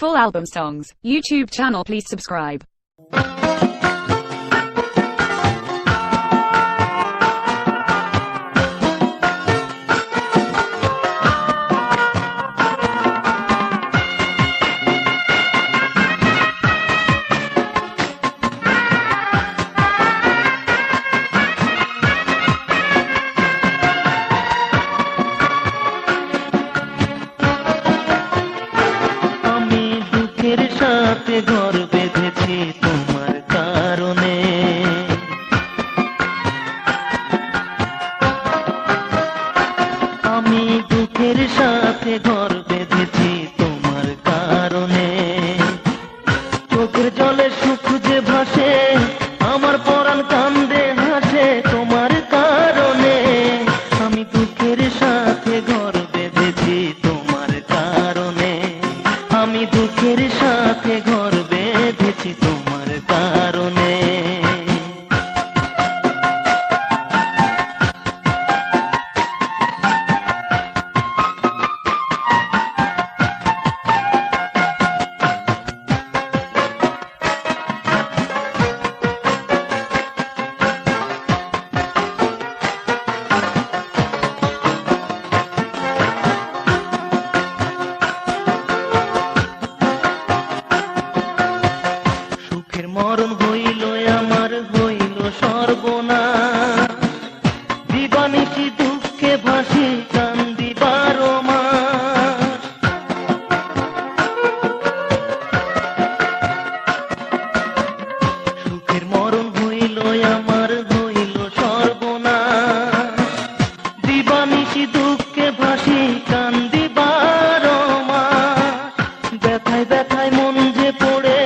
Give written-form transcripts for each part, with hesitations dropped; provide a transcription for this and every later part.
Full album songs. YouTube channel, please subscribe. ঘর বেঁধেছি তোমার কারণে, আমি দুঃখের সাথে ঘর বেঁধেছি তোমার কারণে। চোখের জলে সুখ যে ভাসে, আমার পরাণ কান্দে হাসে তোমার কারণে। আমি দুঃখের সাথে ঘর বেঁধেছি তোমার কারণে, আমি দুঃখের সাথে ঘর বেঁধেছি তোমার কারণে। মরণ হইল আমার, হইল সর্বনাশ, দিবানিশি দুঃখে ভাসি কান্দি 12 মাস। সুখের মরণ হইল আমার, হইল সর্বনাশ, দিবানিশি দুঃখে ভাসি কান্দি 12 মাস। ব্যথায় ব্যথায় মন যে পড়ে,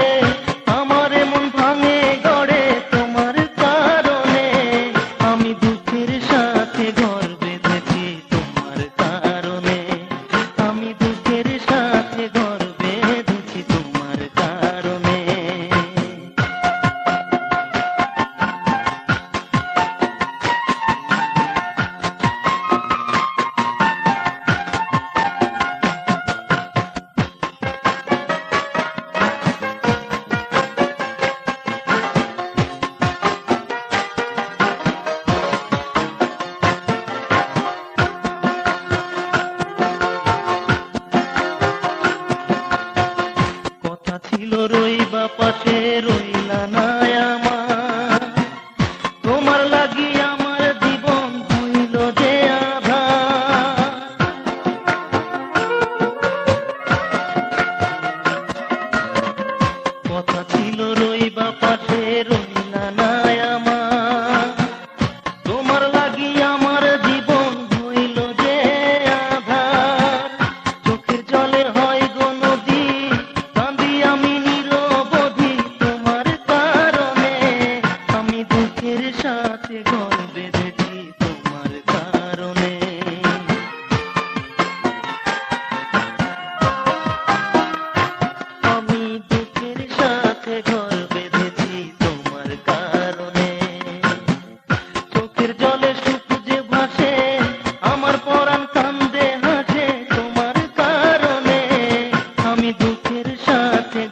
রইবা পাশে রইলা না আমার, তোমার লাগি আমার জীবন হইল যে আধার। কথা ছিল রইবা পাশে রইলা না আমার, তোমার লাগি আমার জীবন হইল যে আধার। চোখের জলে হয় গো নদী, কান্দি আমি সাথে ঘর বেঁধেছি তোমার কারণে। আমি দুঃখের সাথে ঘর বেঁধেছি তোমার কারণে। চোখের জলে সুখ যে ভাসে, আমার পরাণ কান্দে হাসে তোমার কারণে। আমি দুঃখের সাথে